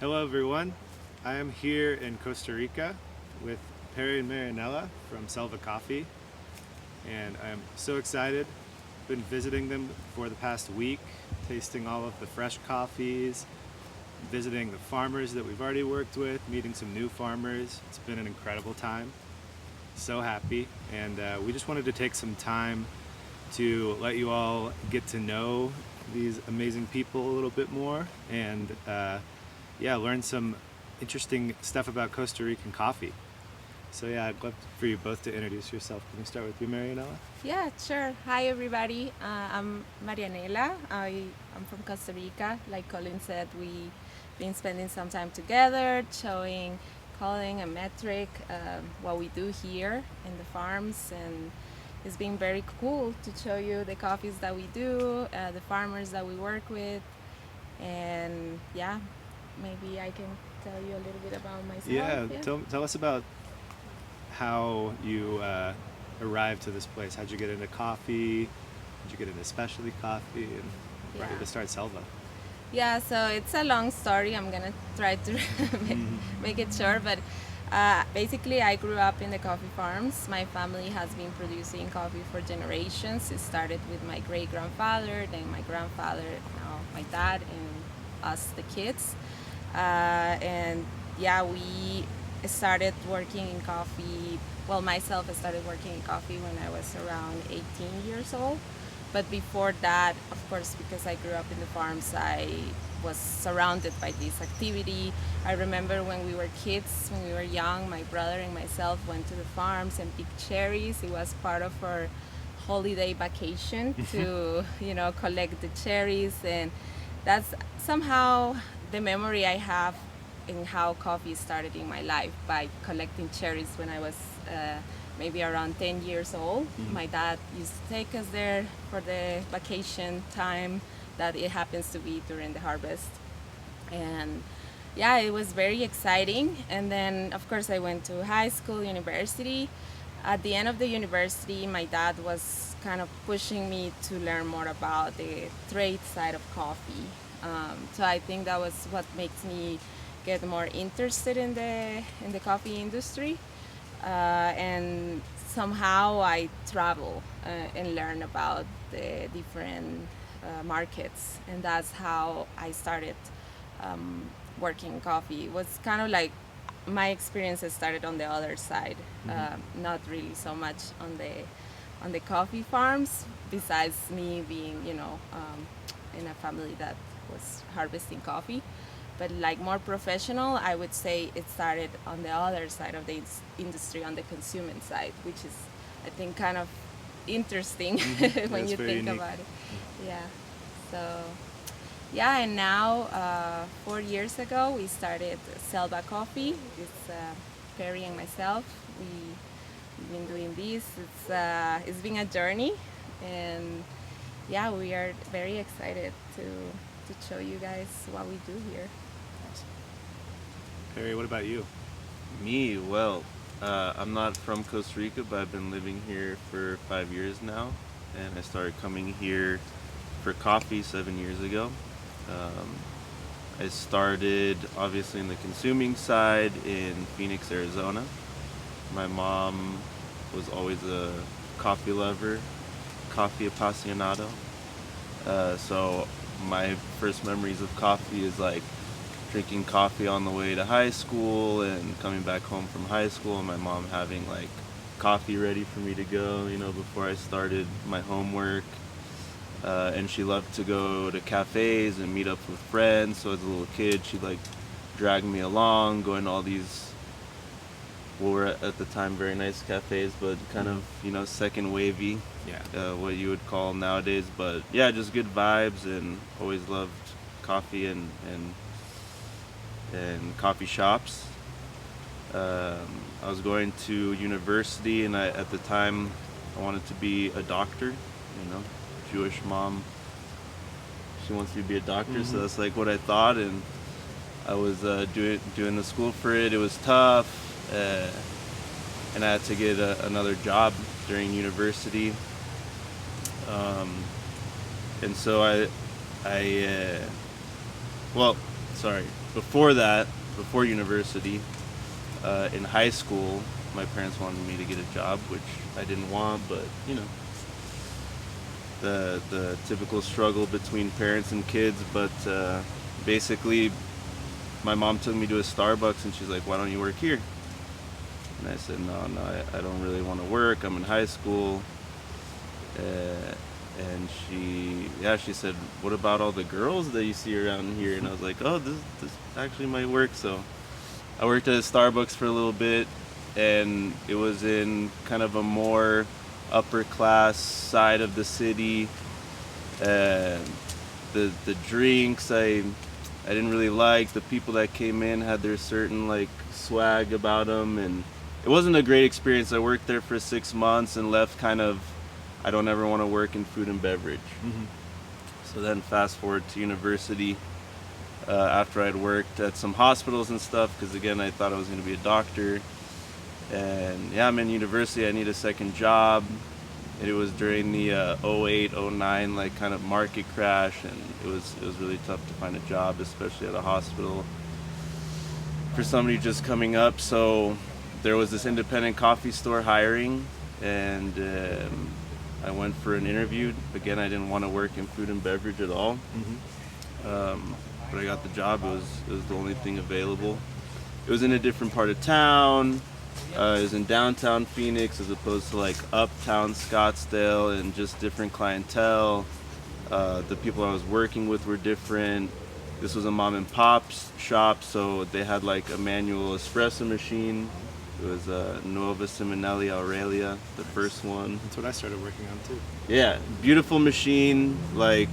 Hello everyone, I am here in Costa Rica with Perry and Marianella from Selva Coffee, and I am so excited. Been visiting them for the past week, tasting all of the fresh coffees, visiting the farmers that we've already worked with, meeting some new farmers. It's been an incredible time. So happy, and we just wanted to take some time to let you all get to know these amazing people a little bit more and learn some interesting stuff about Costa Rican coffee. So I'd love for you both to introduce yourself. Can we start with you, Marianella? Yeah, sure. Hi, everybody. I'm Marianella. I'm from Costa Rica. Like Colin said, we've been spending some time together, showing Colin and Metric what we do here in the farms. And it's been very cool to show you the coffees that we do, the farmers that we work with. And maybe I can tell you a little bit about myself. Tell us about how you arrived to this place. How'd you get into coffee? How'd you get into specialty coffee? And ready to start Selva? Yeah, so it's a long story. I'm gonna try to make it short, but basically I grew up in the coffee farms. My family has been producing coffee for generations. It started with my great-grandfather, then my grandfather, now my dad, and us, the kids. We started working in coffee. Well, myself, I started working in coffee when I was around 18 years old. But before that, of course, because I grew up in the farms, I was surrounded by this activity. I remember when we were kids, when we were young, my brother and myself went to the farms and picked cherries. It was part of our holiday vacation to, collect the cherries. And that's somehow the memory I have in how coffee started in my life, by collecting cherries when I was maybe around 10 years old. My dad used to take us there for the vacation time that it happens to be during the harvest. And it was very exciting. And then, of course, I went to high school, university. At the end of the university, my dad was kind of pushing me to learn more about the trade side of coffee. So I think that was what makes me get more interested in the coffee industry. And somehow I travel and learn about the different markets, and that's how I started working in coffee. It was kind of like my experiences started on the other side, not really so much on the coffee farms. Besides me being, in a family that was harvesting coffee. But like more professional, I would say it started on the other side of the industry, on the consumer side, which is, I think, kind of interesting when you think about it. Yeah. So, and now 4 years ago we started Selva Coffee. It's Perry and myself. We've been doing this. It's been a journey, and we are very excited to show you guys what we do here. Perry, what about you? Me, well, I'm not from Costa Rica, but I've been living here for 5 years now, and I started coming here for coffee 7 years ago. I started obviously in the consuming side in Phoenix, Arizona. My mom was always a coffee lover, coffee apasionado. So my first memories of coffee is like drinking coffee on the way to high school and coming back home from high school, and my mom having like coffee ready for me to go, before I started my homework. And she loved to go to cafes and meet up with friends. So as a little kid, she'd like drag me along, going to all these, what were at the time very nice cafes, but kind of, second wavy, what you would call nowadays. But just good vibes, and always loved coffee and coffee shops. I was going to university, and at the time I wanted to be a doctor. Jewish mom, she wants me to be a doctor, so that's like what I thought. And I was doing the school for it. It was tough, and I had to get another job during university. And so before that, before university, in high school, my parents wanted me to get a job, which I didn't want, but you know, the typical struggle between parents and kids. But basically, my mom took me to a Starbucks and she's like, "Why don't you work here?" And I said, "No, I don't really want to work. I'm in high school." And she said, "What about all the girls that you see around here?" And I was like, "Oh, this actually might work." So I worked at a Starbucks for a little bit, and it was in kind of a more upper class side of the city. And the drinks I didn't really like. The people that came in had their certain like swag about them, and it wasn't a great experience. I worked there for 6 months and left kind of, I don't ever want to work in food and beverage. Mm-hmm. So then fast forward to university, after I'd worked at some hospitals and stuff, because again, I thought I was going to be a doctor. And yeah, I'm in university, I need a second job. And it was during the 08, 09 like kind of market crash, and it was really tough to find a job, especially at a hospital, for somebody just coming up. So there was this independent coffee store hiring, and I went for an interview. Again, I didn't want to work in food and beverage at all. Mm-hmm. But I got the job. It was the only thing available. It was in a different part of town. It was in downtown Phoenix as opposed to like uptown Scottsdale, and just different clientele. The people I was working with were different. This was a mom and pop shop, so they had like a manual espresso machine. It was Nuova Simonelli Aurelia, the first one. That's what I started working on too. Yeah, beautiful machine, like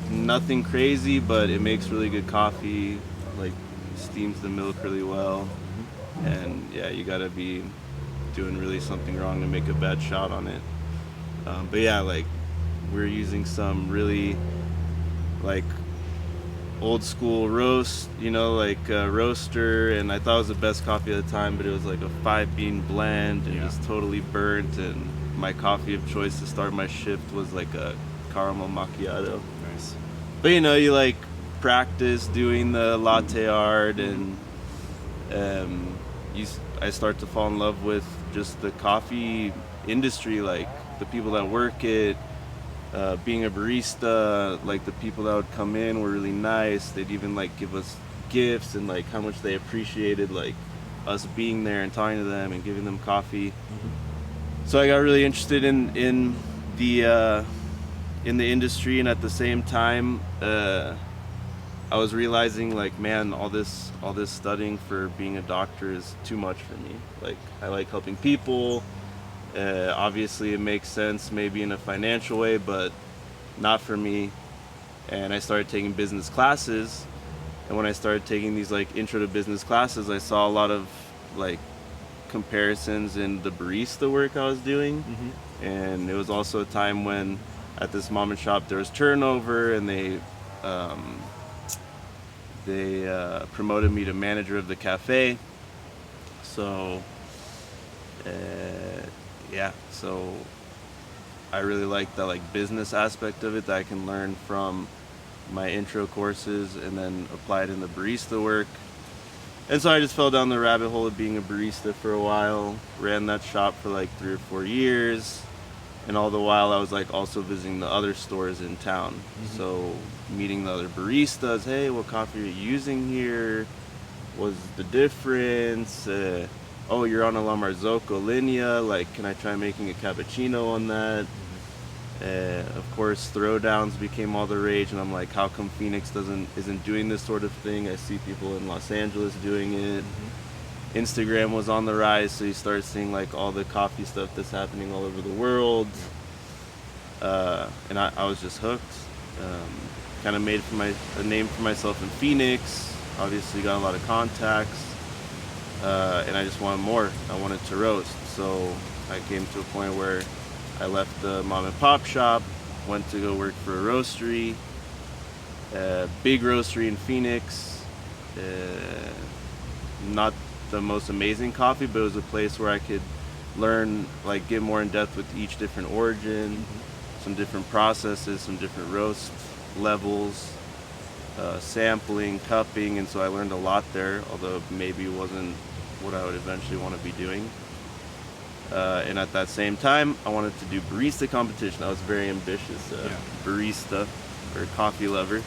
nothing crazy, but it makes really good coffee, like steams the milk really well. And yeah, you gotta be doing really something wrong to make a bad shot on it. But yeah, like we're using some really like old school roast, like roaster, and I thought it was the best coffee at the time, but it was like a 5-bean blend, and it was totally burnt. And my coffee of choice to start my shift was like a caramel macchiato. Nice. But you like practice doing the latte art, and I start to fall in love with just the coffee industry, like the people that work it. Being a barista, like the people that would come in were really nice. They'd even like give us gifts, and like how much they appreciated like us being there and talking to them and giving them coffee. Mm-hmm. So I got really interested in the industry, and at the same time, I was realizing like, man, all this studying for being a doctor is too much for me. Like I like helping people. Obviously it makes sense maybe in a financial way, but not for me. And I started taking business classes, and when I started taking these like intro to business classes, I saw a lot of like comparisons in the barista work I was doing. Mm-hmm. And it was also a time when at this mom and shop there was turnover, and they promoted me to manager of the cafe. So so I really like the like business aspect of it, that I can learn from my intro courses and then apply it in the barista work. And so I just fell down the rabbit hole of being a barista for a while, ran that shop for like 3 or 4 years, and all the while I was like also visiting the other stores in town. Mm-hmm. So meeting the other baristas, hey, what coffee are you using here? What's the difference? Oh, you're on a La Marzocco linea, like can I try making a cappuccino on that? Of course, throwdowns became all the rage, and I'm like, how come Phoenix isn't doing this sort of thing? I see people in Los Angeles doing it. Mm-hmm. Instagram was on the rise, so you start seeing like all the coffee stuff that's happening all over the world. And I was just hooked. Kind of made a name for myself in Phoenix. Obviously got a lot of contacts. And I just wanted more. I wanted to roast. So I came to a point where I left the mom and pop shop, went to go work for a roastery, big roastery in Phoenix. Not the most amazing coffee, but it was a place where I could learn, like get more in depth with each different origin, some different processes, some different roast levels. sampling, cupping, and so I learned a lot there, although maybe it wasn't what I would eventually want to be doing. And at that same time, I wanted to do barista competition. I was very ambitious, barista or coffee lover.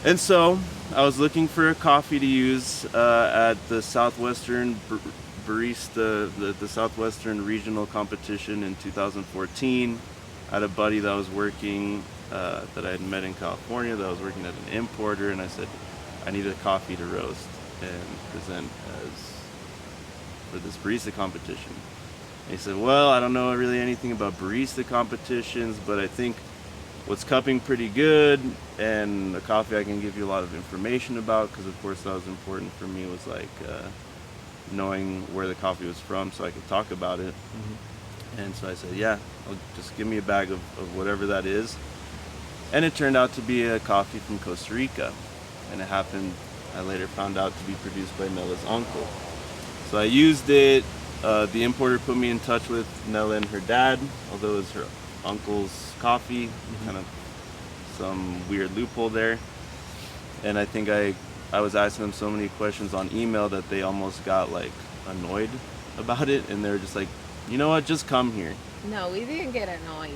And so I was looking for a coffee to use at the Southwestern Barista, the Southwestern Regional Competition in 2014. I had a buddy that was working, that I had met in California, that was working at an importer, and I said, I need a coffee to roast and present for this barista competition. And he said, well, I don't know really anything about barista competitions, but I think what's cupping pretty good, and a coffee I can give you a lot of information about, because of course that was important for me, was like knowing where the coffee was from so I could talk about it. And so I said, yeah, just give me a bag of whatever that is. And it turned out to be a coffee from Costa Rica. And it happened, I later found out, to be produced by Nella's uncle. So I used it. The importer put me in touch with Nella and her dad, although it was her uncle's coffee, kind of some weird loophole there. And I think I was asking them so many questions on email that they almost got like annoyed about it, and they were just like, you know what, just come here. No, we didn't get annoyed.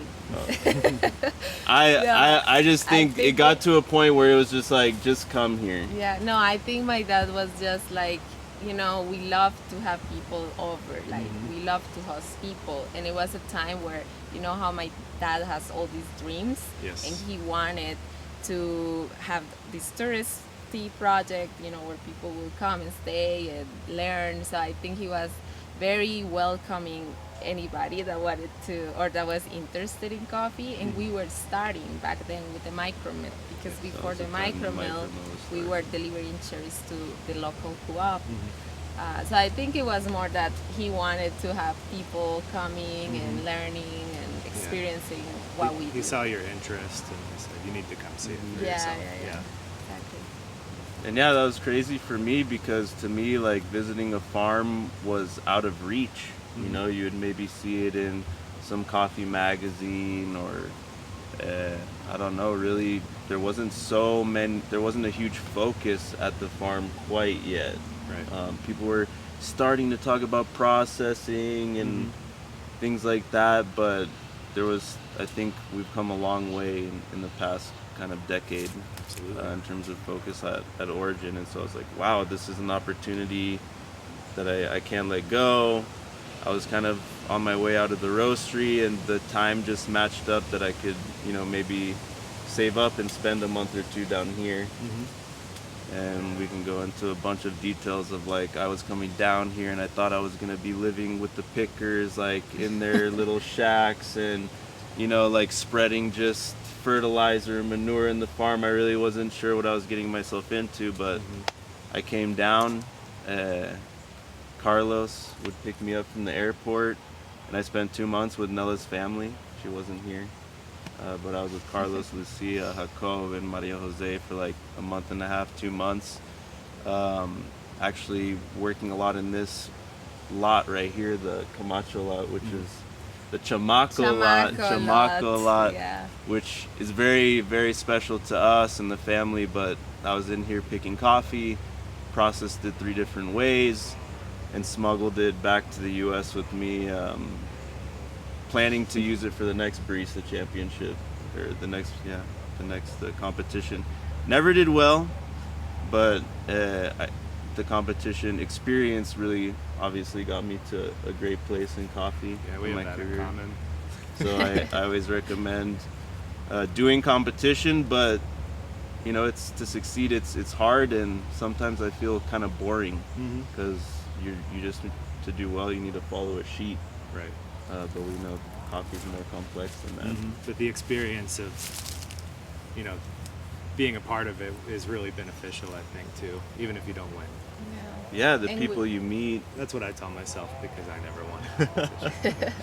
I just think it got to a point where it was just like, just come here. Yeah, no, I think my dad was just like, you know, we love to have people over, like we love to host people, and it was a time where, you know how my dad has all these dreams, Yes. and he wanted to have this touristy project, you know, where people will come and stay and learn. So I think he was very welcoming anybody that wanted to or that was interested in coffee, and we were starting back then with the micro mill, because before the micro mill we were delivering cherries to the local co-op. So I think it was more that he wanted to have people coming and learning and experiencing what we do. He saw your interest and he said, you need to come see it for yourself. Exactly. And yeah, that was crazy for me, because to me, like, visiting a farm was out of reach. You know, you would maybe see it in some coffee magazine, or I don't know, really, there wasn't a huge focus at the farm quite yet. Right. People were starting to talk about processing and things like that, but I think we've come a long way in the past kind of decade in terms of focus at origin. And so I was like, wow, this is an opportunity that I can't let go. I was kind of on my way out of the roastery, and the time just matched up that I could, you know, maybe save up and spend a month or two down here. And we can go into a bunch of details of, like, I was coming down here and I thought I was going to be living with the pickers, like, in their little shacks, and, you know, like, spreading just fertilizer and manure in the farm. I really wasn't sure what I was getting myself into, but I came down. Carlos would pick me up from the airport, and I spent 2 months with Nella's family. She wasn't here, but I was with Carlos, Lucia, Jacob, and Maria Jose for like a month and a half, 2 months. Actually working a lot in this lot right here, the Camacho lot, which is the Chamaco lot, yeah. which is very, very special to us and the family. But I was in here picking coffee, processed it 3 different ways, and smuggled it back to the U.S. with me, planning to use it for the next barista championship, or the next competition. Never did well, but the competition experience really obviously got me to a great place in coffee. Yeah, we in have my that career. in common. So I always recommend doing competition, but you know, it's to succeed. It's hard, and sometimes I feel kind of boring, because you just, to do well, you need to follow a sheet. Right. But we know coffee is more complex than that. But the experience of, you know, being a part of it is really beneficial, I think, too, even if you don't win. Yeah, the And people you meet. That's what I tell myself, because I never won a competition.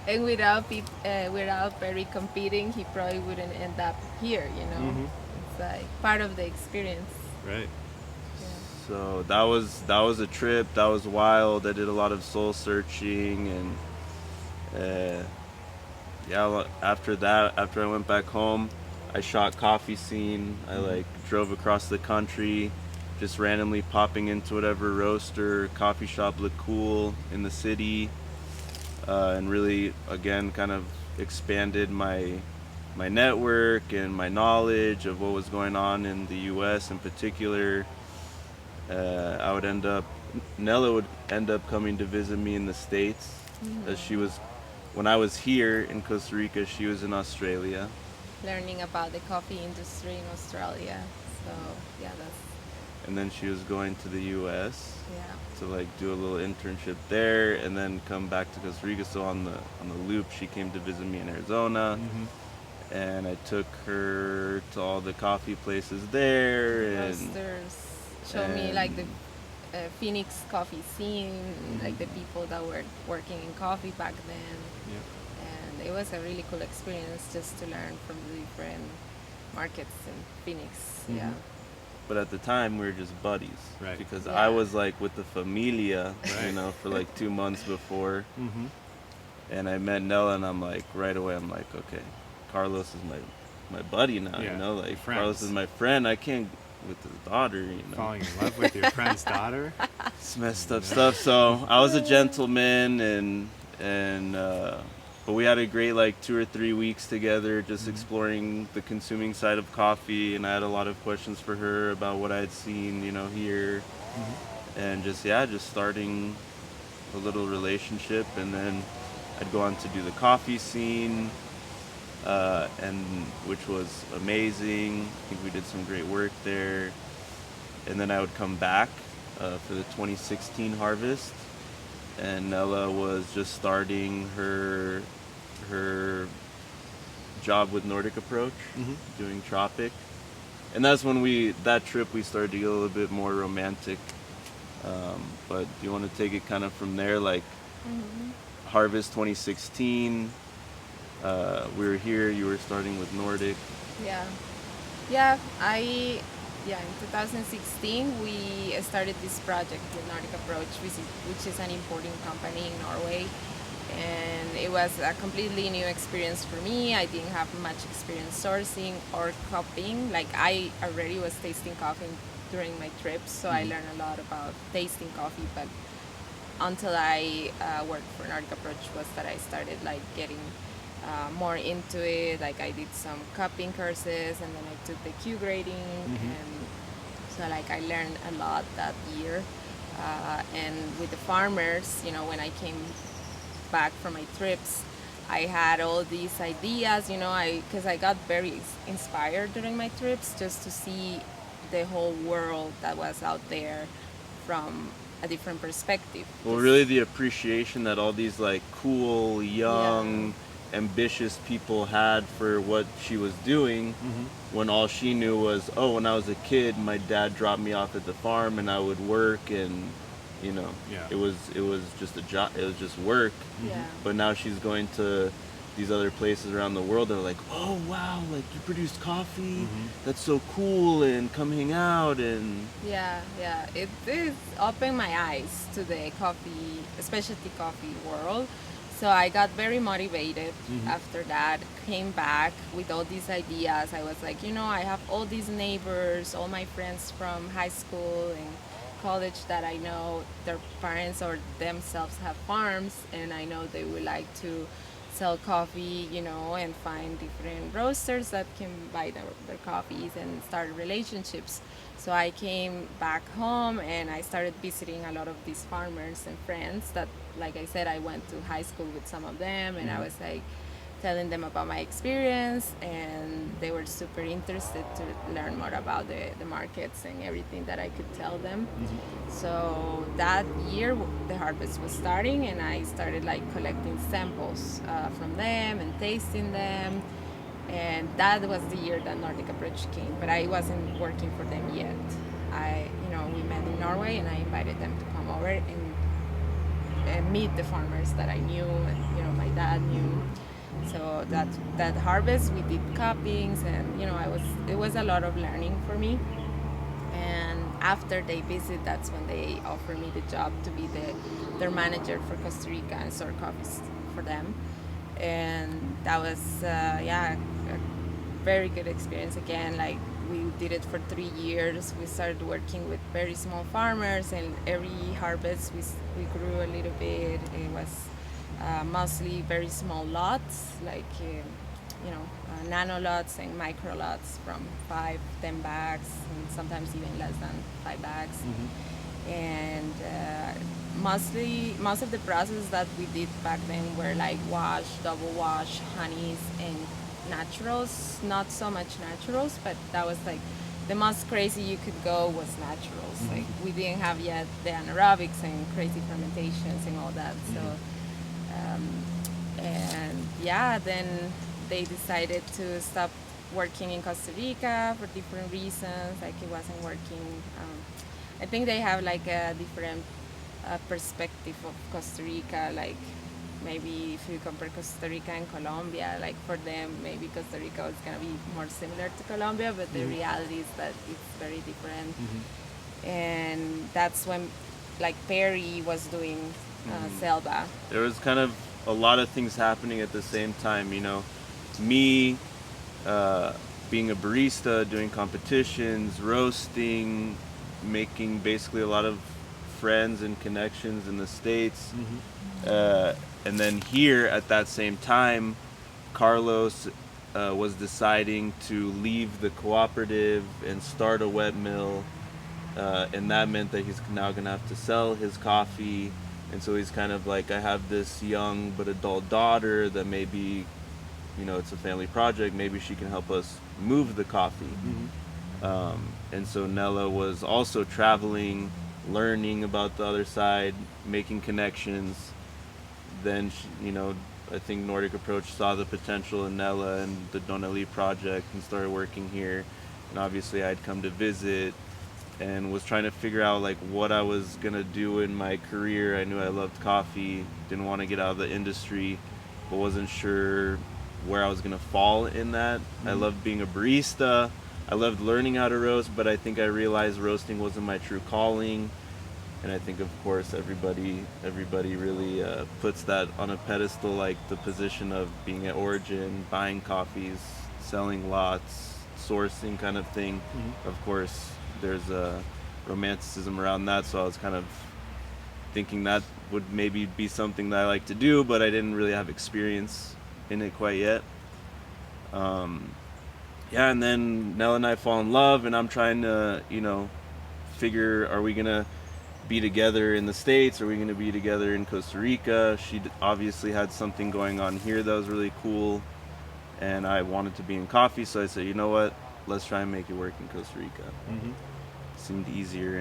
And without Perry competing, he probably wouldn't end up here, you know. It's like part of the experience. Right. So that was a trip. That was wild. I did a lot of soul searching, and after I went back home, I shot coffee scene. I like drove across the country, just randomly popping into whatever roaster, coffee shop looked cool in the city, and really again kind of expanded my network and my knowledge of what was going on in the U.S. in particular. I would end up Nella would end up coming to visit me in the States, as she was when I was here in Costa Rica. She was in Australia. Learning about the coffee industry in Australia. So yeah, that's And then she was going to the U.S. yeah. to like do a little internship there, and then come back to Costa Rica. So on the loop, she came to visit me in Arizona, and I took her to all the coffee places there, and Roasters show me like the and- Phoenix coffee scene, like the people that were working in coffee back then. Yeah. And it was a really cool experience just to learn from the different markets in Phoenix. Yeah. But at the time, we were just buddies, Right. because Yeah. I was like with the familia, Right. you know, for like 2 months before, Mm-hmm. and I met Nella, and I'm like right away, I'm like, okay, Carlos is my buddy now, Yeah, you know, your like friends. Carlos is my friend. I can't with his daughter, you know. Falling in love with your friend's daughter. It's messed up stuff. So I was a gentleman, and but we had a great like 2 or 3 weeks together, just exploring the consuming side of coffee, and I had a lot of questions for her about what I had seen, you know, here, and just starting a little relationship, and then I'd go on to do the coffee scene, and which was amazing. I think we did some great work there, and then I would come back for the 2016 harvest, and Nella was just starting her job with Nordic Approach, doing Tropic, and that's when that trip we started to get a little bit more romantic. But do you want to take it kind of from there, like harvest 2016? We were here. You were starting with Nordic. Yeah. In 2016 we started this project with Nordic Approach, which is an importing company in Norway, and it was a completely new experience for me. I didn't have much experience sourcing or cupping. Like, I already was tasting coffee during my trips, so I learned a lot about tasting coffee, but until I worked for Nordic Approach was that I started like getting more into it. Like, I did some cupping courses, and then I took the Q grading, and so like I learned a lot that year. And with the farmers, you know, when I came back from my trips, I had all these ideas, you know, because I got very inspired during my trips just to see the whole world that was out there from a different perspective. Well, Just- really, the appreciation that all these like cool, young, ambitious people had for what she was doing, when all she knew was, oh, when I was a kid, my dad dropped me off at the farm, and I would work, and you know, Yeah. it was just a job. It was just work. Yeah. But now she's going to these other places around the world. They're like, oh wow, like you produce coffee. That's so cool, and come hang out. And Yeah, it opened my eyes to the coffee, specialty coffee world. So I got very motivated after that, came back with all these ideas. I was like, you know, I have all these neighbors, all my friends from high school and college that I know their parents or themselves have farms, and I know they would like to sell coffee, you know, and find different roasters that can buy their coffees and start relationships. So I came back home and I started visiting a lot of these farmers and friends that, like I said, I went to high school with some of them, and I was like telling them about my experience, and they were super interested to learn more about the markets and everything that I could tell them. So that year the harvest was starting, and I started like collecting samples from them and tasting them, and that was the year that Nordic Approach came, but I wasn't working for them yet. We met in Norway, and I invited them to come over and meet the farmers that I knew, and my dad knew. So that harvest we did cuppings, and it was a lot of learning for me. And after they visit, that's when they offered me the job to be their manager for Costa Rica and sort coffees for them. And that was a very good experience again. Like we did it for 3 years. We started working with very small farmers, and every harvest we grew a little bit. It was mostly very small lots, like nano lots and micro lots from 5, 10 bags, and sometimes even less than 5 bags. And most of the processes that we did back then were like wash, double wash, honeys, and naturals. Not so much naturals, but that was like the most crazy you could go was naturals. Like we didn't have yet the anaerobics and crazy fermentations and all that. So and yeah, then they decided to stop working in Costa Rica for different reasons. Like it wasn't working. I think they have like a different perspective of Costa Rica. Like maybe if you compare Costa Rica and Colombia, like for them maybe Costa Rica was gonna be more similar to Colombia, but the reality is that it's very different. And that's when like Perry was doing Selva. There was kind of a lot of things happening at the same time, you know. Me being a barista, doing competitions, roasting, making basically a lot of friends and connections in the States. And then here at that same time, Carlos was deciding to leave the cooperative and start a wet mill. And that meant that he's now going to have to sell his coffee. And so he's kind of like, I have this young but adult daughter that maybe, you know, it's a family project. Maybe she can help us move the coffee. And so Nella was also traveling, learning about the other side, making connections. Then, she, you know, I think Nordic Approach saw the potential in Nella and the Donnelly project and started working here. And obviously I'd come to visit and was trying to figure out like what I was gonna do in my career. I knew I loved coffee, didn't want to get out of the industry, but wasn't sure where I was gonna fall in that. I loved being a barista. I loved learning how to roast, but I think I realized roasting wasn't my true calling. And I think, of course, everybody really puts that on a pedestal, like the position of being at origin, buying coffees, selling lots, sourcing kind of thing. Of course, there's a romanticism around that, so I was kind of thinking that would maybe be something that I like to do, but I didn't really have experience in it quite yet. Yeah, and then Nell and I fall in love, and I'm trying to, you know, figure, are we gonna be together in the States? Are we gonna be together in Costa Rica? She obviously had something going on here that was really cool, and I wanted to be in coffee, so I said, you know what, let's try and make it work in Costa Rica. Seemed easier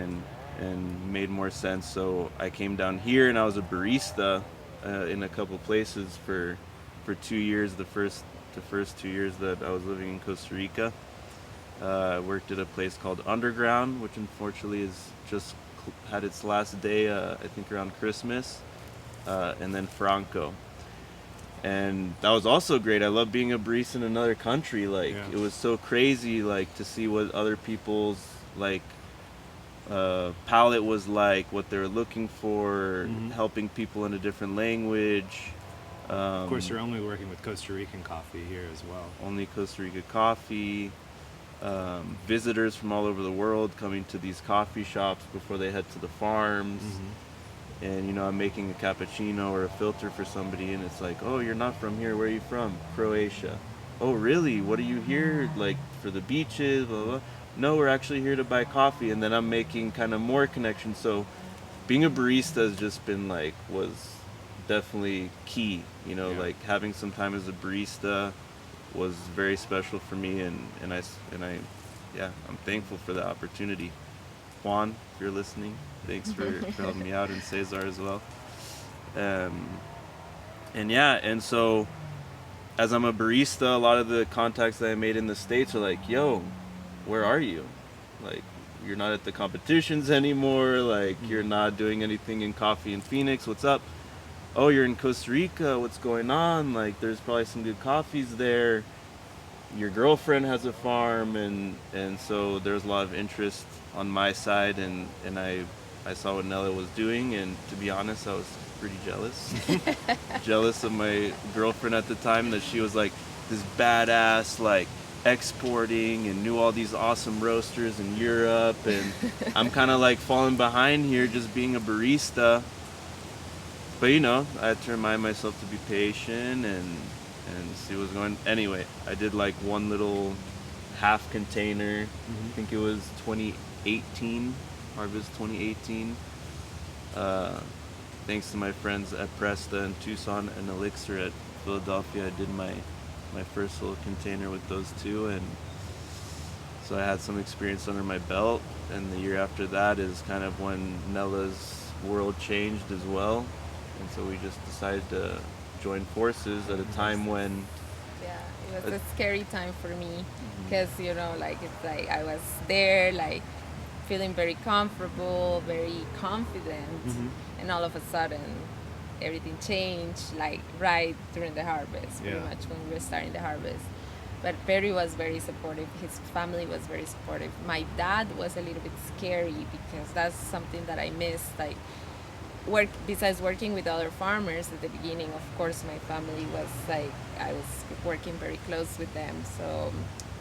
and made more sense, so I came down here and I was a barista in a couple places for 2 years. The first 2 years that I was living in Costa Rica, I worked at a place called Underground, which unfortunately is just had its last day, I think around Christmas, and then Franco. And that was also great. I love being a barista in another country. Like, it was so crazy, like, to see what other people's, like, palate was like, what they were looking for, helping people in a different language. Of course, you're only working with Costa Rican coffee here as well. Only Costa Rica coffee. Visitors from all over the world coming to these coffee shops before they head to the farms. And, you know, I'm making a cappuccino or a filter for somebody, and it's like, oh, you're not from here. Where are you from? Croatia. Oh, really? What are you here, like, for the beaches? Blah, blah. No, we're actually here to buy coffee. And then I'm making kind of more connections. So being a barista has just been, like, was definitely key. You know, like, having some time as a barista was very special for me, and I I'm thankful for the opportunity. Juan, if you're listening, thanks for helping me out, and Cesar as well. And so as I'm a barista, a lot of the contacts that I made in the States are like, yo, where are you? Like, you're not at the competitions anymore, like, you're not doing anything in coffee in Phoenix, what's up? Oh, you're in Costa Rica, what's going on? Like, there's probably some good coffees there. Your girlfriend has a farm, and so there's a lot of interest on my side, and I saw what Nella was doing, and to be honest, I was pretty jealous. Jealous of my girlfriend at the time, that she was like this badass, like exporting and knew all these awesome roasters in Europe, and I'm kind of like falling behind here just being a barista. But you know, I had to remind myself to be patient and see what's going. Anyway, I did like one little half container. I think it was 2018, harvest 2018. Thanks to my friends at Presta and Tucson and Elixir at Philadelphia, I did my first little container with those two, and so I had some experience under my belt. And the year after that is kind of when Nella's world changed as well, and so we just decided to join forces at a time when Yeah, it was a scary time for me because you know, like it's like I was there, like feeling very comfortable, very confident, and all of a sudden everything changed, like right during the harvest, pretty Yeah. much when we were starting the harvest. But Perry was very supportive. His family was very supportive. My dad was a little bit scary because that's something that I missed. Like besides working with other farmers at the beginning, of course, my family was like I was working very close with them. So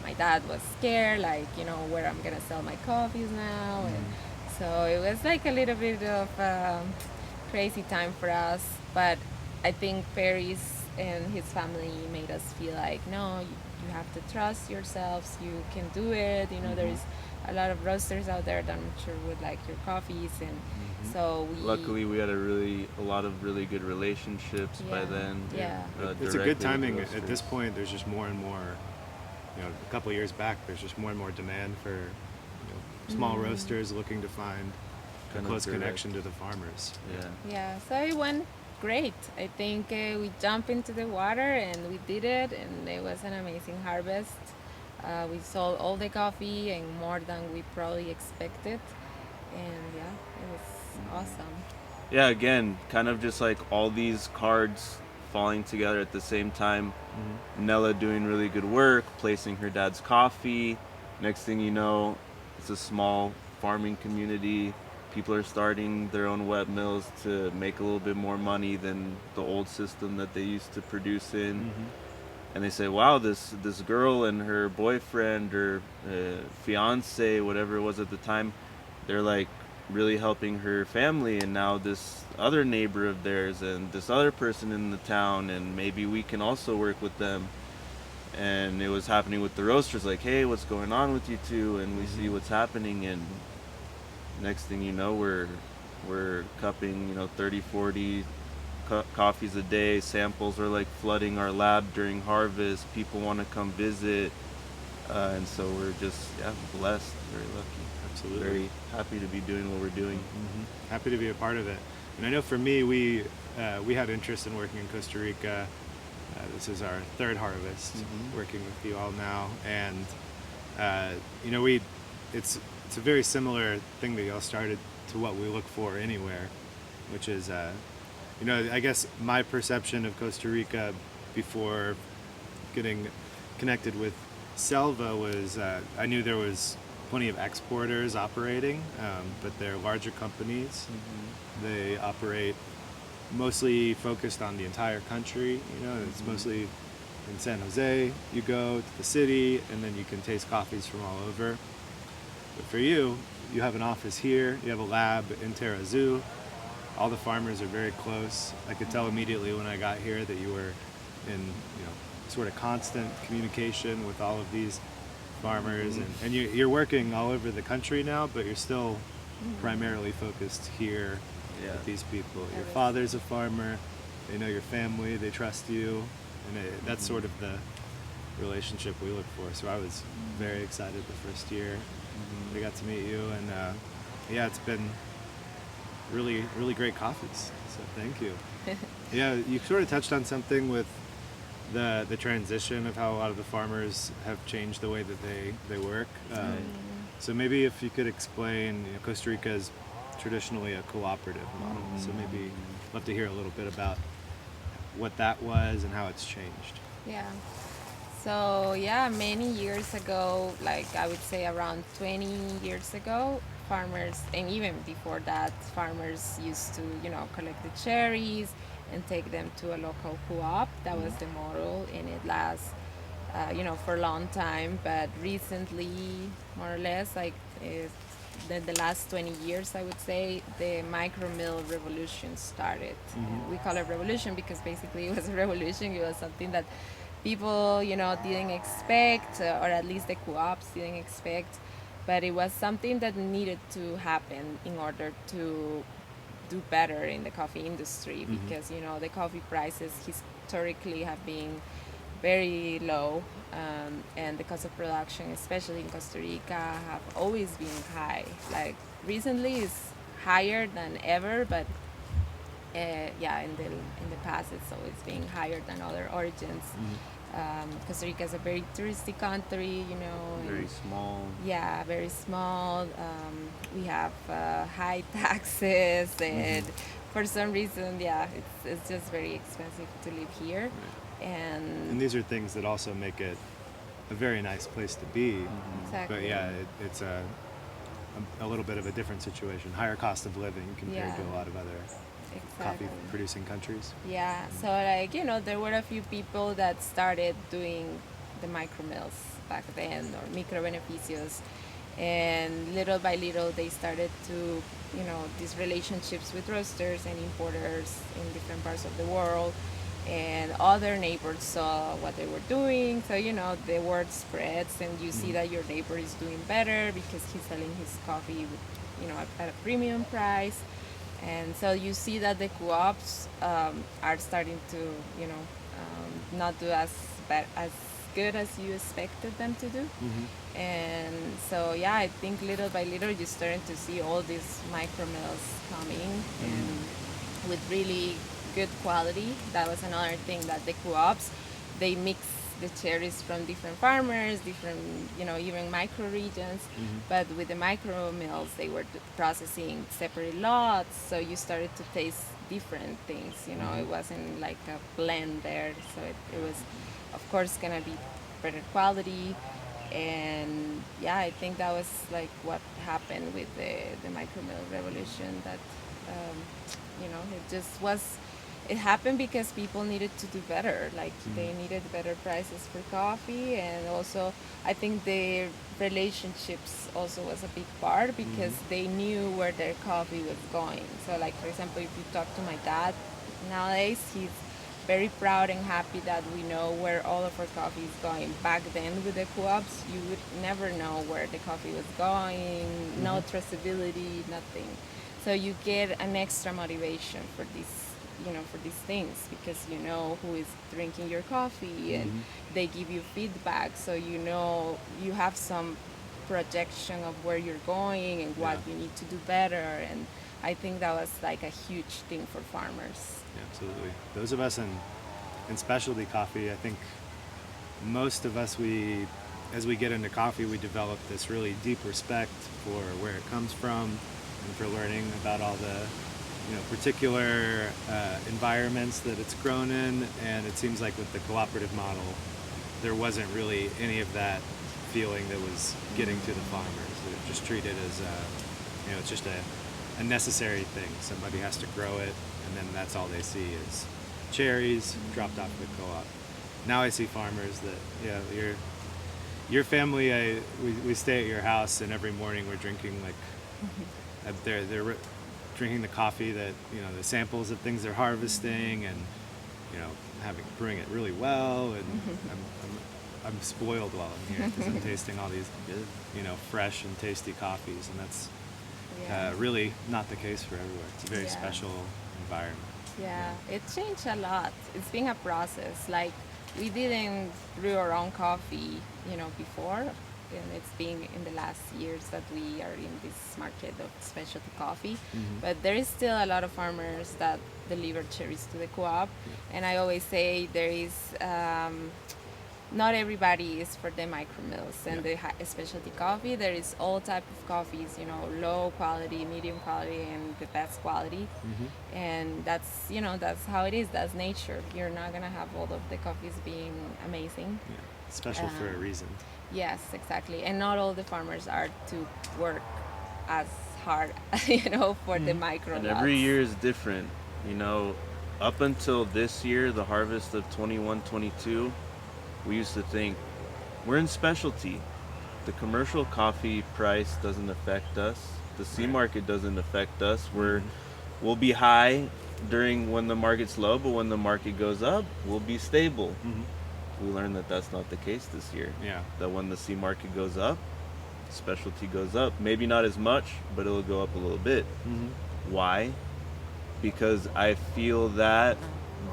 my dad was scared, like you know where I'm gonna sell my coffees now, and so it was like a little bit of a crazy time for us. But I think Perry's and his family made us feel like no, you have to trust yourselves. You can do it. You know, there's a lot of roasters out there that I'm sure would like your coffees, and so we luckily we had a lot of really good relationships by Yeah. then. Yeah. It's a directly good with timing. At roasters. this point, there's just more and more, you know, a couple of years back, there's just more and more demand for, you know, small roasters looking to find a Kind of close direct. connection to the farmers. Yeah. Yeah, so it went great. I think we jumped into the water and we did it, and it was an amazing harvest. We sold all the coffee and more than we probably expected, and yeah, it was awesome. Yeah, again, kind of just like all these cards falling together at the same time. Nella doing really good work, placing her dad's coffee. Next thing you know, it's a small farming community. People are starting their own wet mills to make a little bit more money than the old system that they used to produce in. And they say, wow, this girl and her boyfriend or fiance, whatever it was at the time, they're like really helping her family, and now this other neighbor of theirs and this other person in the town, and maybe we can also work with them. And it was happening with the roasters, like, hey, what's going on with you two? And we see what's happening, and next thing you know, we're cupping, you know, 30, 40 coffees a day. Samples are like flooding our lab during harvest. People want to come visit, and so we're just blessed, very lucky. Absolutely. Very happy to be doing what we're doing. Happy to be a part of it. And I know for me, we had interest in working in Costa Rica. This is our third harvest working with you all now, and you know, it's a very similar thing that y'all started to what we look for anywhere, which is you know, I guess my perception of Costa Rica before getting connected with Selva was I knew there was plenty of exporters operating, but they're larger companies. They operate mostly focused on the entire country. You know, it's mostly in San Jose. You go to the city, and then you can taste coffees from all over. But for you, you have an office here. You have a lab in Tarrazu. All the farmers are very close. I could tell immediately when I got here that you were in, you know, sort of constant communication with all of these farmers, and you're working all over the country now, but you're still primarily focused here with these people. Your father's a farmer. They know your family. They trust you, and that's sort of the relationship we look for. So I was very excited the first year I got to meet you, and yeah, it's been really, really great coffees. So thank you. Yeah, you sort of touched on something with the transition of how a lot of the farmers have changed the way that they work. So maybe if you could explain, you know, Costa Rica is traditionally a cooperative model. So maybe I'd love to hear a little bit about what that was and how it's changed. Yeah. So yeah, many years ago, like I would say around 20 years ago, farmers, and even before that, farmers used to, you know, collect the cherries and take them to a local co-op. That was the model, and it lasts for a long time. But recently, more or less, like the last 20 years, I would say, the micro mill revolution started. And we call it revolution because basically it was a revolution. It was something that people, didn't expect, or at least the co-ops didn't expect. But it was something that needed to happen in order to do better in the coffee industry because the coffee prices historically have been very low, and the cost of production, especially in Costa Rica, have always been high. Like recently, it's higher than ever, but yeah, in the past, it's always been higher than other origins. Costa Rica is a very touristy country, Very small. yeah, very small. We have high taxes, and for some reason, yeah, it's just very expensive to live here. And these are things that also make it a very nice place to be. Exactly. But yeah, it's a little bit of a different situation. Higher cost of living compared to a lot of other coffee producing countries. Yeah, so like, there were a few people that started doing the micro mills back then, or micro beneficios, and little by little they started to, these relationships with roasters and importers in different parts of the world, and other neighbors saw what they were doing. So, the word spreads, and you see that your neighbor is doing better because he's selling his coffee with, at a premium price. And so you see that the co-ops are starting to, not do as good as you expected them to do. And so, yeah, I think little by little you're starting to see all these micro mills coming and with really good quality. That was another thing, that the co-ops, they mix the cherries from different farmers, different, even micro regions. But with the micro mills, they were processing separate lots, so you started to taste different things. It wasn't like a blend there, so it was, of course, gonna be better quality. And yeah, I think that was like what happened with the micro mill revolution. That it just was. It happened because people needed to do better. Like they needed better prices for coffee, and also I think the relationships also was a big part because they knew where their coffee was going. So, like for example, if you talk to my dad nowadays, he's very proud and happy that we know where all of our coffee is going. Back then with the co-ops, you would never know where the coffee was going, no traceability, nothing. So you get an extra motivation for these things, because who is drinking your coffee, and they give you feedback, so you have some projection of where you're going and what you need to do better. And I think that was like a huge thing for farmers. Yeah, absolutely. Those of us in specialty coffee, I think most of us, as we get into coffee, we develop this really deep respect for where it comes from and for learning about all the particular environments that it's grown in. And it seems like with the cooperative model, there wasn't really any of that feeling that was getting to the farmers. It was just treated as it's just a necessary thing. Somebody has to grow it, and then that's all they see is cherries dropped off the co-op. Now I see farmers that, your family, we stay at your house, and every morning we're drinking they're drinking the coffee that, the samples of things they're harvesting, and, brewing it really well. And I'm spoiled while I'm here because I'm tasting all these, fresh and tasty coffees, and that's really not the case for everywhere. It's a very special environment. Yeah, it changed a lot. It's been a process. Like, we didn't brew our own coffee, before, and it's been in the last years that we are in this market of specialty coffee. But there is still a lot of farmers that deliver cherries to the co-op, and I always say there is. Not everybody is for the micro mills and the specialty coffee. There is all type of coffees, low quality, medium quality, and the best quality. And that's how it is. That's nature. You're not gonna have all of the coffees being amazing. Yeah. Special for a reason. Yes, exactly. And not all the farmers are to work as hard, for the micro. And every year is different. Up until this year, the harvest of 21-22, we used to think we're in specialty. The commercial coffee price doesn't affect us. The C Right. market doesn't affect us. Mhm. We'll be high during when the market's low, but when the market goes up, we'll be stable. Mhm. We learned that that's not the case this year. Yeah. That when the C market goes up, specialty goes up. Maybe not as much, but it'll go up a little bit. Mhm. Why? Because I feel that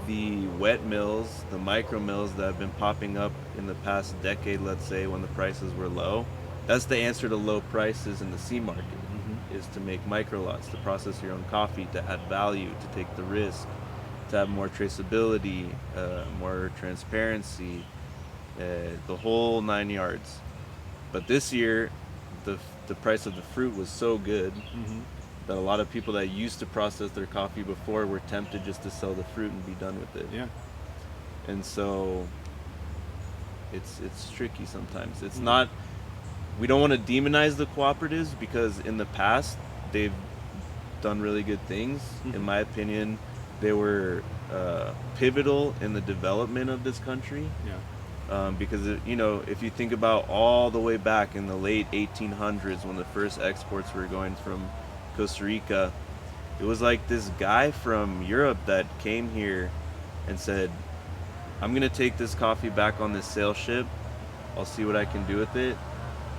the wet mills, the micro mills that have been popping up in the past decade, let's say when the prices were low, that's the answer to low prices in the C market, Mhm. is to make micro lots, to process your own coffee, to add value, to take the risk, to have more traceability, more transparency, the whole 9 yards. But this year, the price of the fruit was so good Mhm. that a lot of people that used to process their coffee before were tempted just to sell the fruit and be done with it. Yeah. And so it's tricky sometimes. It's Mhm. not, we don't want to demonize the cooperatives because in the past they've done really good things. In Mhm. my opinion, they were pivotal in the development of this country. Yeah. Because if you think about all the way back in the late 1800s when the first exports were going from Costa Rica, it was like this guy from Europe that came here and said, I'm gonna take this coffee back on this sail ship. I'll see what I can do with it,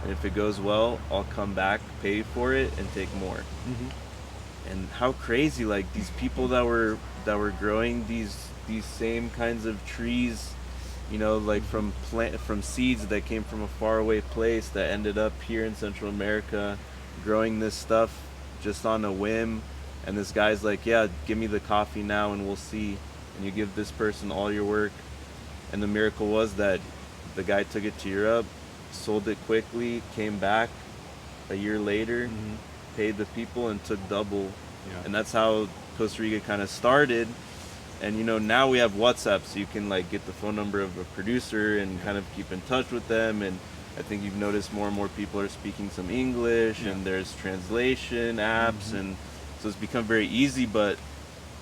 and if it goes well, I'll come back, pay for it, and take more. Mhm. And how crazy! Like these people that were growing these same kinds of trees, like from seeds that came from a faraway place that ended up here in Central America, growing this stuff just on a whim. And this guy's like, yeah, give me the coffee now and we'll see. And you give this person all your work. And the miracle was that the guy took it to Europe, sold it quickly, came back a year later, Mhm. paid the people and took double. Yeah. And that's how Costa Rica kind of started. And now we have WhatsApp, so you can like get the phone number of a producer and kind of keep in touch with them. And I think you've noticed more and more people are speaking some English, Yeah. and there's translation apps, Mhm. and so it's become very easy. But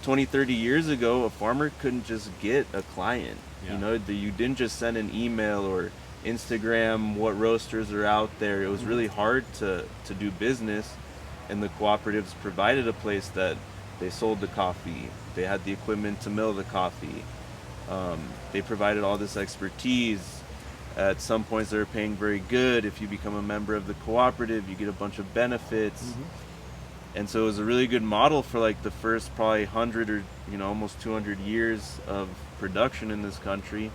20, 30 years ago, a farmer couldn't just get a client. Yeah. You didn't just send an email or Instagram what roasters are out there. It was really hard to do business, and the cooperatives provided a place that they sold the coffee, they had the equipment to mill the coffee, they provided all this expertise. At some points they were paying very good. If you become a member of the cooperative, you get a bunch of benefits. Mhm. And so it was a really good model for like the first probably 100 or almost 200 years of production in this country.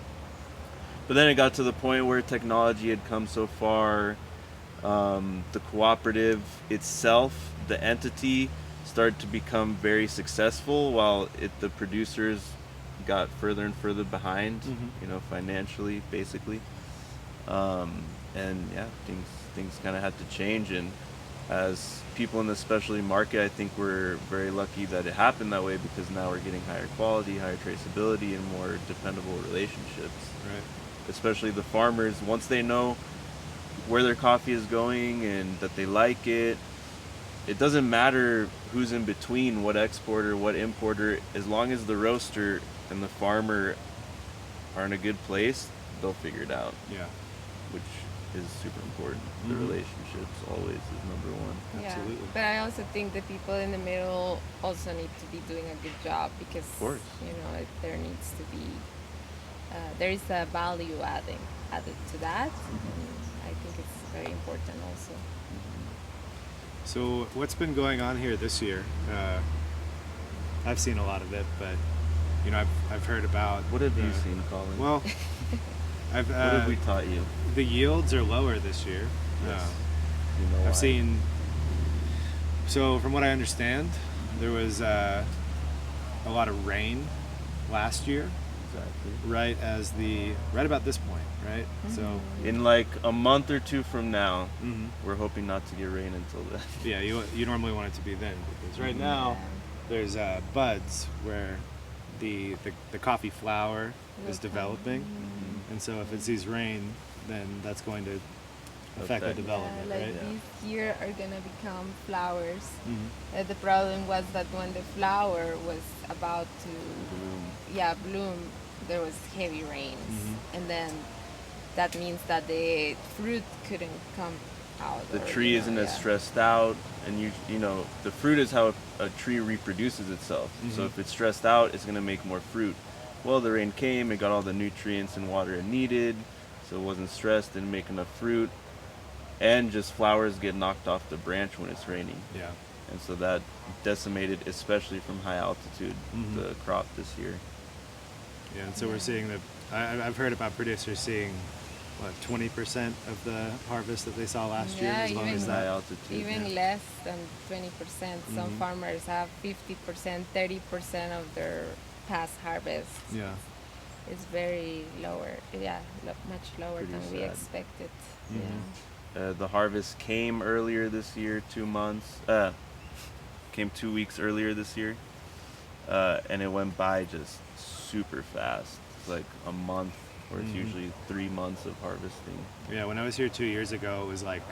But then it got to the point where technology had come so far. The cooperative itself, the entity, started to become very successful, while the producers got further and further behind, Mhm. financially, basically. And yeah, things kind of had to change. And as people in the specialty market, I think we're very lucky that it happened that way, because now we're getting higher quality, higher traceability, and more dependable relationships. Right. Especially the farmers, once they know where their coffee is going and that they like it, it doesn't matter who's in between, what exporter, what importer, as long as the roaster and the farmer are in a good place, they'll figure it out, Yeah. which is super important. The Mhm. relationships always is number one. Absolutely. Yeah, but I also think the people in the middle also need to be doing a good job, because course. there needs to be there is a value added to that, and I think it's very important also. So what's been going on here this year? I've seen a lot of it, but I've heard about. What have you seen, Colin? Well, what have we taught you? the yields are lower this year. Yes. You know why. I've seen. So from what I understand, there was a lot of rain last year, Exactly. right about this point, right? So In like a month or two from now, mhm. we're hoping not to get rain until then. Yeah, you normally want it to be then, because right now there's buds where the coffee flower is developing, and so if it sees rain, then that's going to affect the Affect. development, like right? this year are gonna become flowers. Mhm. The problem was that when the flower was about to Bloom. bloom, there was heavy rains, Mhm. and then that means that the fruit couldn't come out. The or, tree isn't as yeah. stressed out, and you know the fruit is how a tree reproduces itself. So if it's stressed out, it's gonna make more fruit. Well, the rain came, it got all the nutrients and water it needed, so it wasn't stressed, didn't make enough fruit, and just flowers get knocked off the branch when it's raining, Yeah. and so that decimated, especially from high altitude, the crop this year. Yeah, and so we're seeing that. I've heard about producers seeing, what, 20% of the harvest that they saw last year, Yeah, as long even- as High that. altitude. Even Yeah. less than 20%. Some farmers have 50%, 30% of their past harvest. Yeah. It's very lower. Yeah, much lower Pretty than we sad. expected. Mhm. Yeah. The harvest came earlier this year, came 2 weeks earlier this year, and it went by just super fast. It's like a month, or it's usually 3 months of harvesting. Yeah, when I was here 2 years ago, it was like,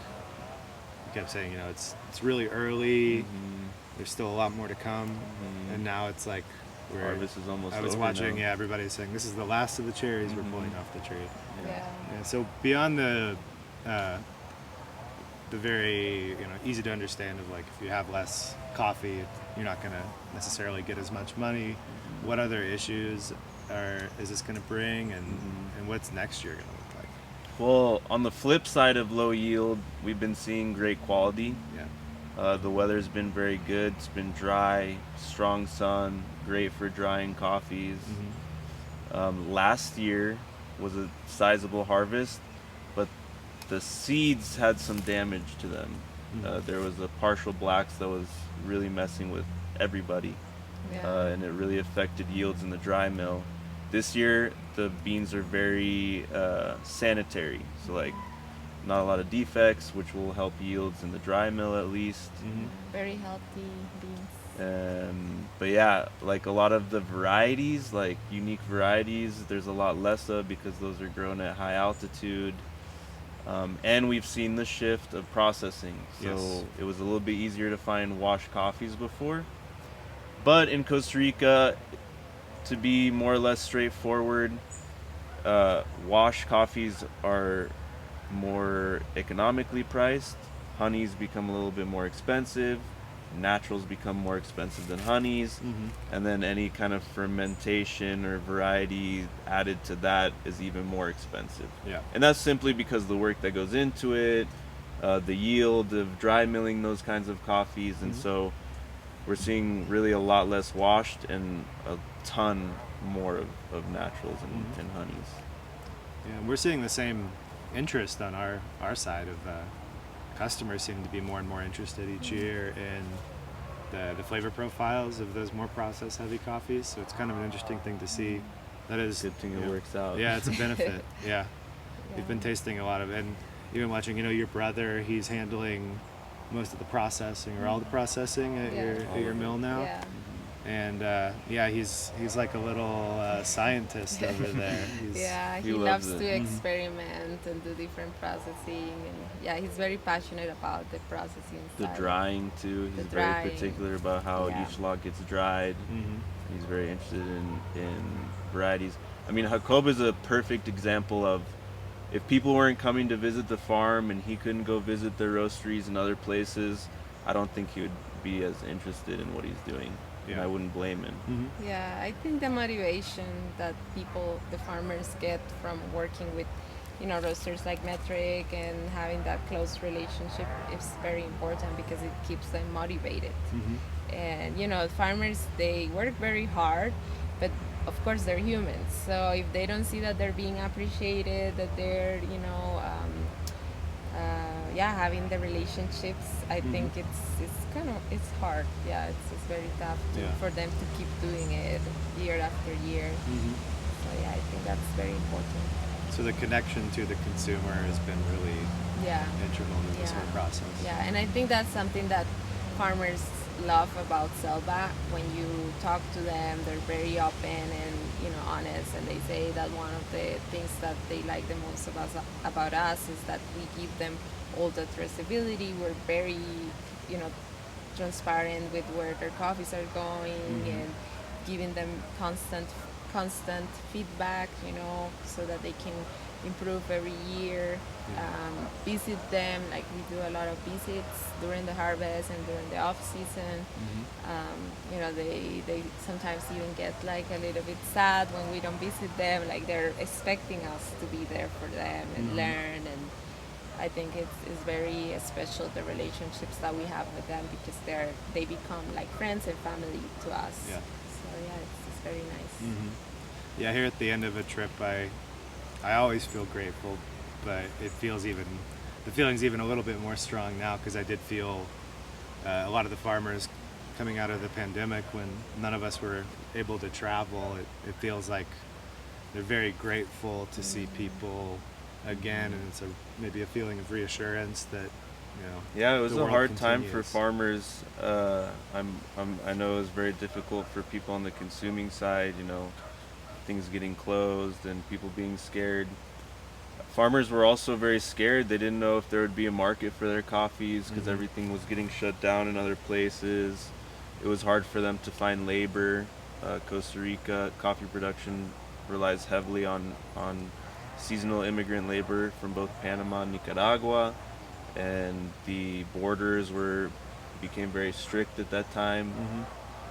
you kept saying, it's really early. There's still a lot more to come, and now it's like Harvest is almost I was over watching, now. yeah, everybody's saying this is the last of the cherries we're pulling off the tree. Yeah. Yeah, so beyond the very easy to understand of like if you have less coffee, you're not gonna necessarily get as much money. What other issues is this gonna bring, and what's next year gonna look like? Well, on the flip side of low yield, we've been seeing great quality. Yeah. The weather's been very good. It's been dry, strong sun, great for drying coffees. Last year was a sizable harvest, but the seeds had some damage to them. There was a partial blacks that was really messing with everybody, Yeah. and it really affected yields in the dry mill. This year, the beans are very sanitary, so like not a lot of defects, which will help yields in the dry mill at least. Very healthy beans. But yeah, like a lot of the varieties, like unique varieties, there's a lot less of because those are grown at high altitude. And we've seen the shift of processing. So Yes. it was a little bit easier to find washed coffees before. But in Costa Rica, to be more or less straightforward, washed coffees are more economically priced. Honeys become a little bit more expensive. Naturals become more expensive than honeys. And then any kind of fermentation or variety added to that is even more expensive. Yeah. And that's simply because of the work that goes into it, the yield of dry milling those kinds of coffees. And so we're seeing really a lot less washed and a ton more of naturals and honeys. Yeah, and we're seeing the same interest on our side of customers seem to be more and more interested each year in the flavor profiles of those more processed heavy coffees. So it's kind of an interesting thing to see. That is Good thing it works out. Yeah, it's a benefit. Yeah. Yeah. We've been tasting a lot of it, and even watching, your brother, he's handling most of the processing or all the processing at Yeah. your mill now. Yeah. And he's like a little scientist over there. Yeah, he he loves loves it. to experiment and do different processing, and yeah, he's very passionate about the processing The side. drying too. He's The very drying. particular about how Yeah. each log gets dried. Mhm. He's very interested in varieties. I mean, Jacob is a perfect example of if people weren't coming to visit the farm and he couldn't go visit the roasteries and other places, I don't think he would be as interested in what he's doing. And Yeah. I wouldn't blame him. Yeah, I think the motivation that the farmers get from working with, roasters like Metric and having that close relationship is very important because it keeps them motivated. And, farmers, they work very hard, but of course they're humans. So if they don't see that they're being appreciated, that they're, having the relationships, I think it's hard. Yeah, it's very tough for them to keep doing it year after year. So yeah, I think that's very important. So the connection to the consumer has been really Yeah. integral to this Yeah. whole process. Yeah, and I think that's something that farmers love about Selva. When you talk to them, they're very open and honest, and they say that one of the things that they like the most about us is that we give them all the traceability. We're very transparent with where their coffees are going and giving them constant constant feedback, so that they can improve every year. Visit them, like we do a lot of visits during the harvest and during the off season. They sometimes even get like a little bit sad when we don't visit them, like they're expecting us to be there for them and learn. And I think it's very special, the relationships that we have with them, because they become like friends and family to us. Yeah. So yeah, it's very nice. Yeah, here at the end of a trip, I always feel grateful, but the feeling's even a little bit more strong now, because I did feel a lot of the farmers coming out of the pandemic, when none of us were able to travel, it feels like they're very grateful to see people again, and it's maybe a feeling of reassurance that Yeah, it was the a world hard time for continues. farmers. I know it was very difficult for people on the consuming side. Things getting closed and people being scared. Farmers were also very scared. They didn't know if there would be a market for their coffees, because everything was getting shut down in other places. It was hard for them to find labor. Costa Rica coffee production relies heavily on seasonal immigrant labor from both Panama and Nicaragua, and the borders became very strict at that time,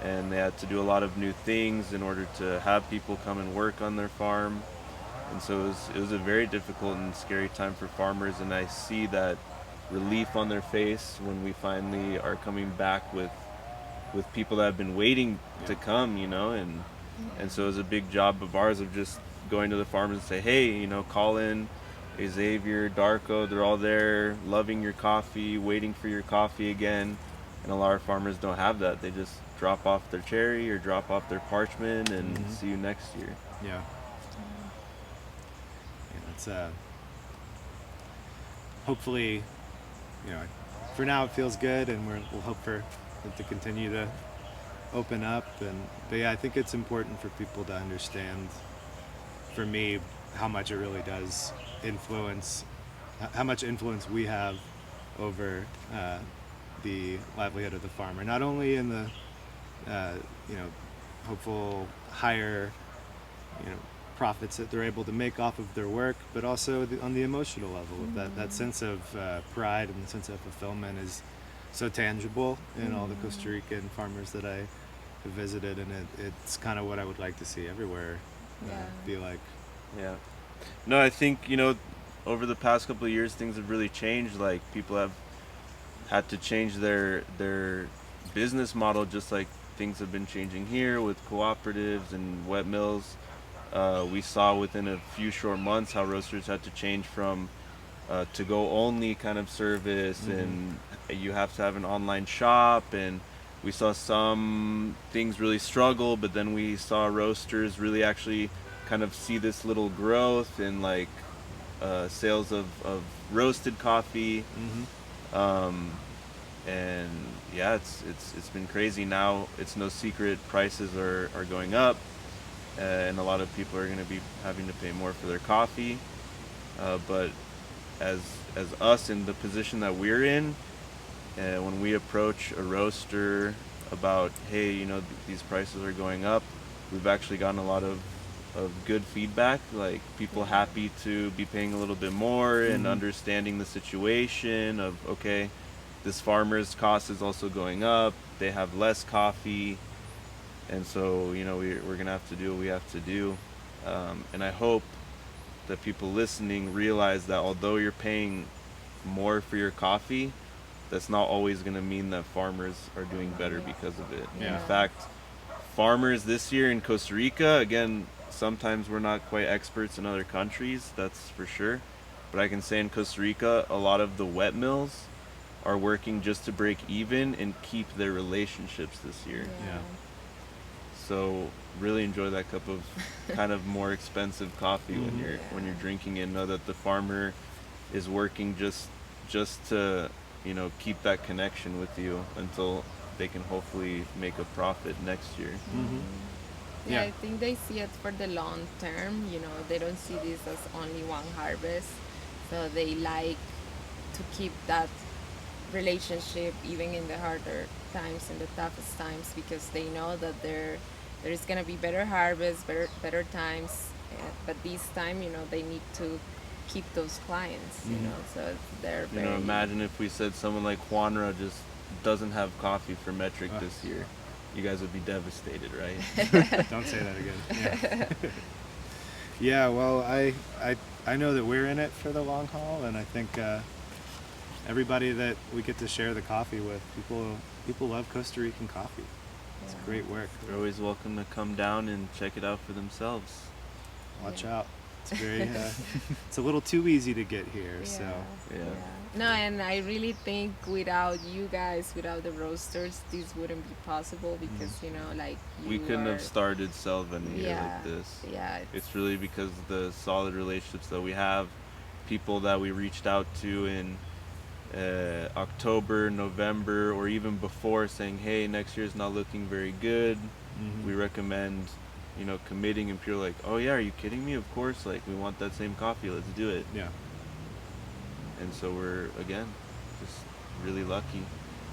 and they had to do a lot of new things in order to have people come and work on their farm. And so it was a very difficult and scary time for farmers, and I see that relief on their face when we finally are coming back with people that have been waiting to come, and so it's a big job of ours of just going to the farmers and say, hey, call in Xavier, Darko, they're all there loving your coffee, waiting for your coffee again. And a lot of farmers don't have that. They just drop off their cherry or drop off their parchment and see you next year. Yeah. It's hopefully, for now it feels good, and we'll hope for it to continue to open up. But yeah, I think it's important for people to understand, for me, how much it really does influence, how much influence we have over the livelihood of the farmer, not only in the hopeful higher profits that they're able to make off of their work, but also on the emotional level. That sense of pride and the sense of fulfillment is so tangible in all the Costa Rican farmers that I have visited, and it's kind of what I would like to see everywhere be like. Yeah. No, I think, over the past couple of years, things have really changed. Like, people have had to change their business model, just like things have been changing here with cooperatives and wet mills. We saw within a few short months how roasters had to change from to-go only kind of service, and you have to have an online shop, and we saw some things really struggle, but then we saw roasters really actually kind of see this little growth in like sales of roasted coffee. And yeah, it's been crazy. Now it's no secret prices are going up, and a lot of people are going to be having to pay more for their coffee. But as us in the position that we're in, when we approach a roaster about, hey, these prices are going up, we've actually gotten a lot of good feedback, like people happy to be paying a little bit more and understanding the situation of, okay, this farmer's cost is also going up, they have less coffee, and so we're gonna have to do what we have to do. And I hope that people listening realize that although you're paying more for your coffee, that's not always going to mean that farmers are doing better because of it. Yeah. In fact, farmers this year in Costa Rica, again, sometimes we're not quite experts in other countries, that's for sure, but I can say in Costa Rica, a lot of the wet mills are working just to break even and keep their relationships this year. Yeah. So really enjoy that cup of kind of more expensive coffee when you're drinking it. Know that the farmer is working just to keep that connection with you until they can hopefully make a profit next year. Yeah, I think they see it for the long term. They don't see this as only one harvest, so they like to keep that relationship even in the harder times, in the toughest times, because they know that they're there's gonna be better harvest, better times. But this time, they need to keep those clients. So they're You very. know, imagine if we said someone like Juanra just doesn't have coffee for metric this year. You guys would be devastated, right? Don't say that again. Yeah. Yeah, well, I know that we're in it for the long haul, and I think everybody that we get to share the coffee with, people love Costa Rican coffee. It's great work. They're always welcome to come down and check it out for themselves. Watch out. It's very it's a little too easy to get here. So No, and I really think without you guys, without the roasters, this wouldn't be possible because like we couldn't have started Selva in a year like this. Yeah, it's really because of the solid relationships that we have, people that we reached out to in October, November, or even before, saying, hey, next year's not looking very good. We recommend committing, and people are like, oh yeah, are you kidding me? Of course, like, we want that same coffee, let's do it. Yeah. And so we're, again, just really lucky.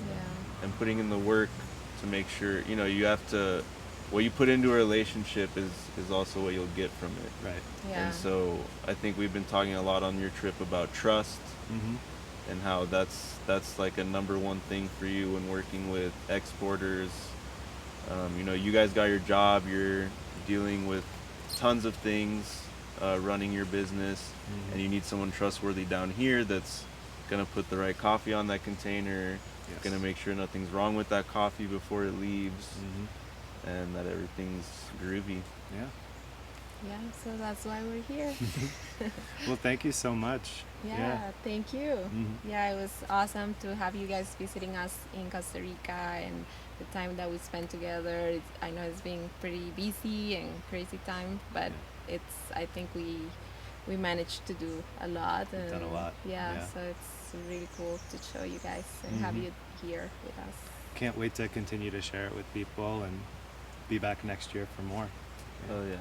Yeah. And putting in the work to make sure, you have to, what you put into a relationship is also what you'll get from it. Right. Yeah. And so I think we've been talking a lot on your trip about trust, and how that's like a number one thing for you when working with exporters. You guys got your job, you're dealing with tons of things, running your business, and you need someone trustworthy down here that's gonna put the right coffee on that container, gonna make sure nothing's wrong with that coffee before it leaves, and that everything's groovy. Yeah, so that's why we're here. Well, thank you so much. Thank you. Yeah, it was awesome to have you guys visiting us in Costa Rica, and the time that we spent together. I know it's been pretty busy and crazy time, but I think we managed to do a lot. And done a lot. Yeah. So it's really cool to show you guys and have you here with us. Can't wait to continue to share it with people and be back next year for more. Oh yeah.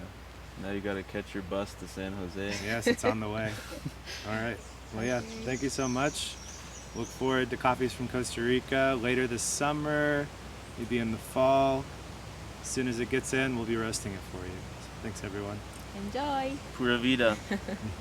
Now you gotta catch your bus to San Jose. Yes, it's on the way. All right. Well, yeah, thank you so much. Look forward to coffees from Costa Rica later this summer, maybe in the fall. As soon as it gets in, we'll be roasting it for you. Thanks, everyone. Enjoy! Pura vida.